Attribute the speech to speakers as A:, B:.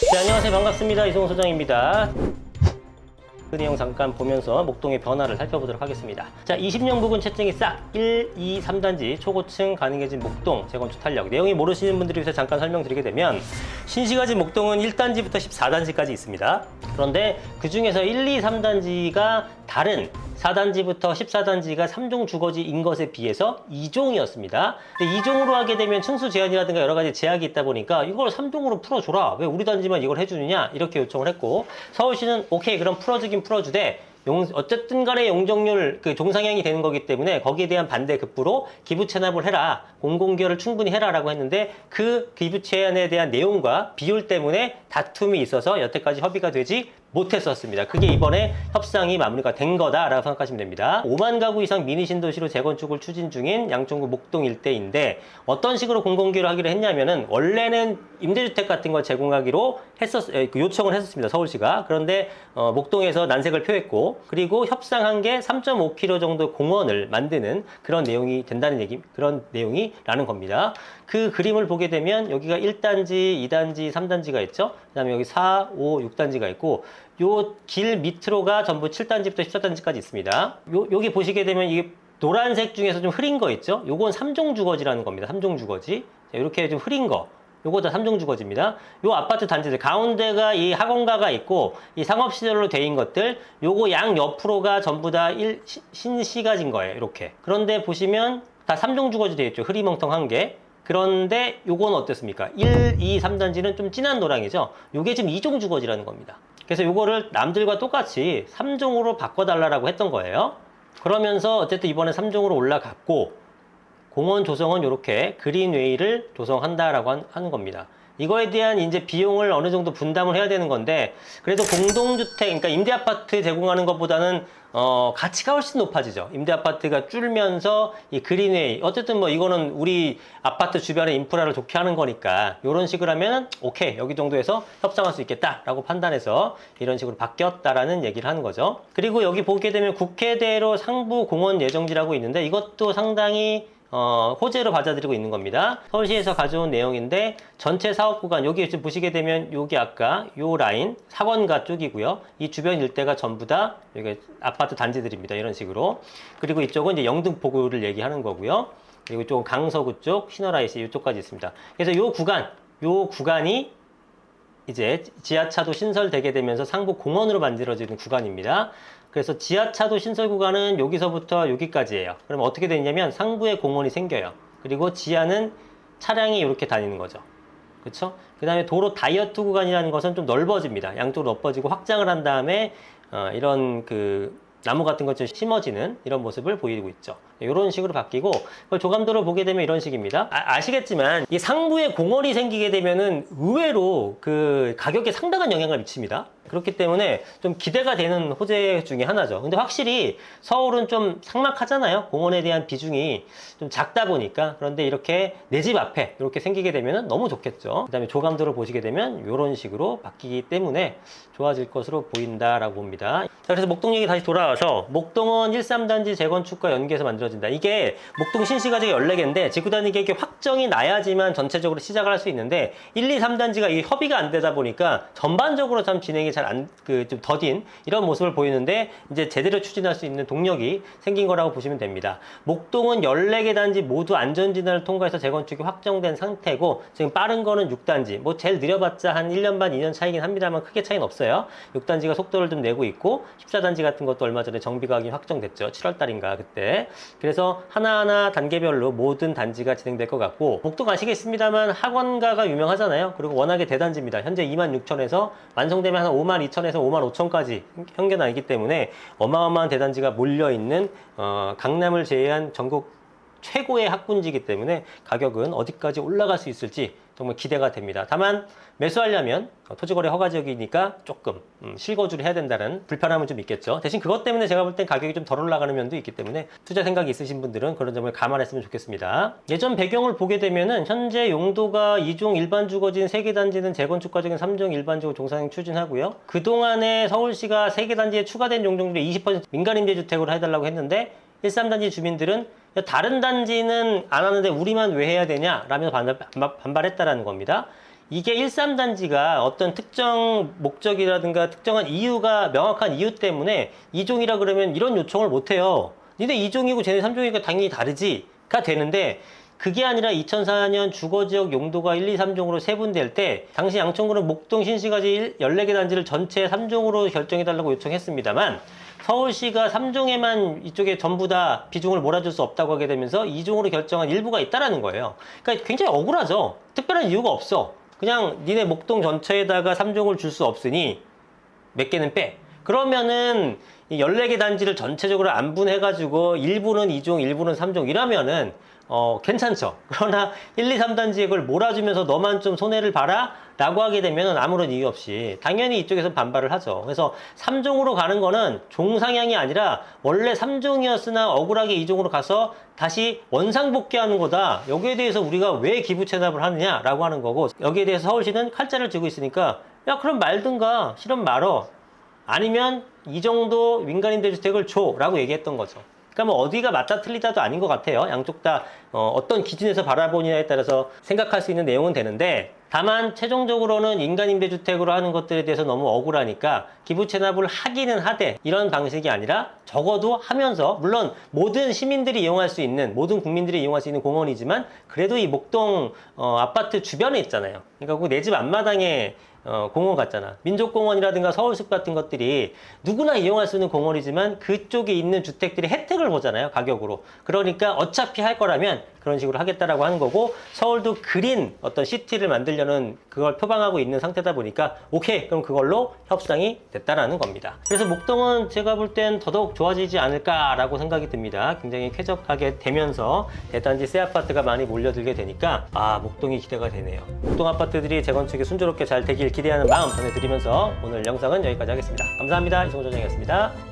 A: 네, 안녕하세요. 반갑습니다. 이승호 소장입니다. 그 내용 잠깐 보면서 목동의 변화를 살펴보도록 하겠습니다. 자, 20년 부근 채증이 싹 1, 2, 3단지 초고층 가능해진 목동 재건축 탄력. 내용이 모르시는 분들을 위해서 잠깐 설명드리게 되면 신시가지 목동은 1단지부터 14단지까지 있습니다. 그런데 그 중에서 1, 2, 3단지가 다른 4단지부터 14단지가 3종 주거지인 것에 비해서 2종이었습니다. 근데 2종으로 하게 되면 층수 제한이라든가 여러 가지 제약이 있다 보니까 이걸 3종으로 풀어줘라. 왜 우리 단지만 이걸 해주느냐? 이렇게 요청을 했고, 서울시는 오케이, 그럼 풀어주긴 풀어주되 어쨌든 간에 용적률 종상향이 되는 거기 때문에 거기에 대한 반대 급부로 기부 체납을 해라, 공공기여를 충분히 해라라고 했는데, 그 기부 체납에 대한 내용과 비율 때문에 다툼이 있어서 여태까지 협의가 되지 못했었습니다. 그게 이번에 협상이 마무리가 된 거다라고 생각하시면 됩니다. 5만 가구 이상 미니 신도시로 재건축을 추진 중인 양천구 목동 일대인데, 어떤 식으로 공공기여를 하기로 했냐면은, 원래는 임대주택 같은 걸 제공하기로 요청을 했었습니다. 서울시가. 그런데 목동에서 난색을 표했고, 그리고 협상한 게 3.5km 정도 공원을 만드는 그런 내용이 된다는 그런 내용이라는 겁니다. 그 그림을 보게 되면 여기가 1단지, 2단지, 3단지가 있죠. 그 다음에 여기 4, 5, 6단지가 있고, 요 길 밑으로가 전부 7단지부터 14단지까지 있습니다. 여기 보시게 되면 이게 노란색 중에서 좀 흐린 거 있죠? 요건 3종 주거지라는 겁니다. 3종 주거지. 자, 이렇게 좀 흐린 거. 요거 다 3종 주거지입니다. 요 아파트 단지들 가운데가 이 학원가가 있고, 이 상업시설로 돼 있는 것들, 요거 양 옆으로가 전부 다 신시가지인 거예요. 이렇게. 그런데 보시면 다 3종 주거지 되어 있죠. 흐리멍텅한 게. 그런데 요건 어땠습니까? 1, 2, 3단지는 좀 진한 노랑이죠. 요게 지금 2종 주거지라는 겁니다. 그래서 요거를 남들과 똑같이 3종으로 바꿔달라고 했던 거예요. 그러면서 어쨌든 이번에 3종으로 올라갔고, 공원 조성은 이렇게 그린웨이를 조성한다라고 하는 겁니다. 이거에 대한 이제 비용을 어느 정도 분담을 해야 되는 건데, 그래도 공동주택, 그러니까 임대아파트 제공하는 것보다는 가치가 훨씬 높아지죠. 임대아파트가 줄면서 이 그린웨이, 어쨌든 뭐 이거는 우리 아파트 주변의 인프라를 좋게 하는 거니까 이런 식으로 하면 오케이, 여기 정도에서 협상할 수 있겠다라고 판단해서 이런 식으로 바뀌었다라는 얘기를 하는 거죠. 그리고 여기 보게 되면 국회대로 상부 공원 예정지라고 있는데, 이것도 상당히 호재로 받아들이고 있는 겁니다. 서울시에서 가져온 내용인데, 전체 사업 구간, 여기 지금 보시게 되면 여기 아까 요 라인 사원가 쪽이고요. 이 주변 일대가 전부 다 여기 아파트 단지들입니다. 이런 식으로. 그리고 이쪽은 이제 영등포구를 얘기하는 거고요. 그리고 이쪽은 강서구 쪽, 신어라이시 이쪽까지 있습니다. 그래서 요 구간이 이제 지하차도 신설되게 되면서 상부 공원으로 만들어지는 구간입니다. 그래서 지하차도 신설 구간은 여기서부터 여기까지예요. 그럼 어떻게 되냐면 상부에 공원이 생겨요. 그리고 지하는 차량이 이렇게 다니는 거죠. 그렇죠? 그 다음에 도로 다이어트 구간이라는 것은 좀 넓어집니다. 양쪽으로 넓어지고 확장을 한 다음에 이런 나무 같은 것 좀 심어지는 이런 모습을 보이고 있죠. 이런 식으로 바뀌고, 조감도를 보게 되면 이런 식입니다. 아시겠지만 이 상부에 공원이 생기게 되면은 의외로 그 가격에 상당한 영향을 미칩니다. 그렇기 때문에 좀 기대가 되는 호재 중에 하나죠. 근데 확실히 서울은 좀 삭막하잖아요. 공원에 대한 비중이 좀 작다 보니까. 그런데 이렇게 내 집 앞에 이렇게 생기게 되면 너무 좋겠죠. 그 다음에 조감도를 보시게 되면 이런 식으로 바뀌기 때문에 좋아질 것으로 보인다라고 봅니다. 자, 그래서 목동 얘기 다시 돌아와서, 목동은 13단지 재건축과 연계해서 만들어진다. 이게 목동 신시가지가 14개인데 지구 단위계 이게 확정이 나야지만 전체적으로 시작을 할 수 있는데, 1, 2, 3단지가 이 협의가 안 되다 보니까 전반적으로 참 진행이 잘 좀 더딘 이런 모습을 보이는데, 이제 제대로 추진할 수 있는 동력이 생긴 거라고 보시면 됩니다. 목동은 14개 단지 모두 안전진단을 통과해서 재건축이 확정된 상태고, 지금 빠른 거는 6단지, 뭐 제일 느려봤자 한 1년 반, 2년 차이긴 합니다만 크게 차이는 없어요. 6단지가 속도를 좀 내고 있고, 14단지 같은 것도 얼마 전에 정비가격이 확정됐죠. 7월 달인가 그때. 그래서 하나하나 단계별로 모든 단지가 진행될 것 같고, 목동 아시겠습니다만 학원가가 유명하잖아요. 그리고 워낙에 대단지입니다. 현재 26,000에서 완성되면 한 52,000에서 55,000까지 현견하기 때문에 어마어마한 대단지가 몰려있는 강남을 제외한 전국 최고의 학군지이기 때문에 가격은 어디까지 올라갈 수 있을지 정말 기대가 됩니다. 다만 매수하려면 토지거래 허가지역이니까 조금 실거주를 해야 된다는 불편함은 좀 있겠죠. 대신 그것 때문에 제가 볼 땐 가격이 좀 덜 올라가는 면도 있기 때문에 투자 생각이 있으신 분들은 그런 점을 감안했으면 좋겠습니다. 예전 배경을 보게 되면은 현재 용도가 2종 일반 주거지인 3개 단지는 재건축 과정에 3종 일반적으로 종상행 추진하고요. 그동안에 서울시가 3개 단지에 추가된 용적률의 20% 민간임대주택으로 해달라고 했는데, 13단지 주민들은 다른 단지는 안 하는데 우리만 왜 해야 되냐 라면서 반발했다라는 겁니다. 이게 13단지가 어떤 특정 목적이라든가 특정한 이유가 명확한 이유 때문에 2종이라 그러면 이런 요청을 못 해요. 니네 2종이고 쟤네 3종이니까 당연히 다르지가 되는데 그게 아니라 2004년 주거지역 용도가 1, 2, 3종으로 세분될 때 당시 양천구는 목동, 신시가지 14개 단지를 전체 3종으로 결정해달라고 요청했습니다만 서울시가 3종에만 이쪽에 전부 다 비중을 몰아줄 수 없다고 하게 되면서 2종으로 결정한 일부가 있다라는 거예요. 그러니까 굉장히 억울하죠. 특별한 이유가 없어. 그냥 니네 목동 전체에다가 3종을 줄 수 없으니 몇 개는 빼. 그러면은 이 14개 단지를 전체적으로 안분해가지고 일부는 2종, 일부는 3종 이러면은 괜찮죠. 그러나 1, 2, 3단지에 그걸 몰아주면서 너만 좀 손해를 봐라 라고 하게 되면 아무런 이유 없이 당연히 이쪽에서 반발을 하죠. 그래서 3종으로 가는 거는 종상향이 아니라 원래 3종이었으나 억울하게 2종으로 가서 다시 원상복귀하는 거다. 여기에 대해서 우리가 왜 기부 체납을 하느냐라고 하는 거고, 여기에 대해서 서울시는 칼자를 쥐고 있으니까 야 그럼 말든가 싫으면 말어, 아니면 이 정도 민간임대주택을 줘 라고 얘기했던 거죠. 그러니까 뭐 어디가 맞다 틀리다도 아닌 것 같아요. 양쪽 다 어떤 기준에서 바라보느냐에 따라서 생각할 수 있는 내용은 되는데, 다만 최종적으로는 인간임대주택으로 하는 것들에 대해서 너무 억울하니까 기부 체납을 하기는 하되 이런 방식이 아니라 적어도 하면서, 물론 모든 시민들이 이용할 수 있는, 모든 국민들이 이용할 수 있는 공원이지만 그래도 이 목동 아파트 주변에 있잖아요. 그러니까 그 내 집 앞마당에 공원 같잖아. 민족공원이라든가 서울숲 같은 것들이 누구나 이용할 수 있는 공원이지만 그쪽에 있는 주택들이 혜택을 보잖아요, 가격으로. 그러니까 어차피 할 거라면 그런 식으로 하겠다라고 하는 거고, 서울도 그린 어떤 시티를 만들려는 그걸 표방하고 있는 상태다 보니까 오케이, 그럼 그걸로 협상이 됐다라는 겁니다. 그래서 목동은 제가 볼 땐 더더욱 좋아지지 않을까라고 생각이 듭니다. 굉장히 쾌적하게 되면서 대단지 새 아파트가 많이 몰려들게 되니까 목동이 기대가 되네요. 목동 아파트들이 재건축이 순조롭게 잘 되길 기대하는 마음 전해드리면서 오늘 영상은 여기까지 하겠습니다. 감사합니다. 이성호 전장이었습니다.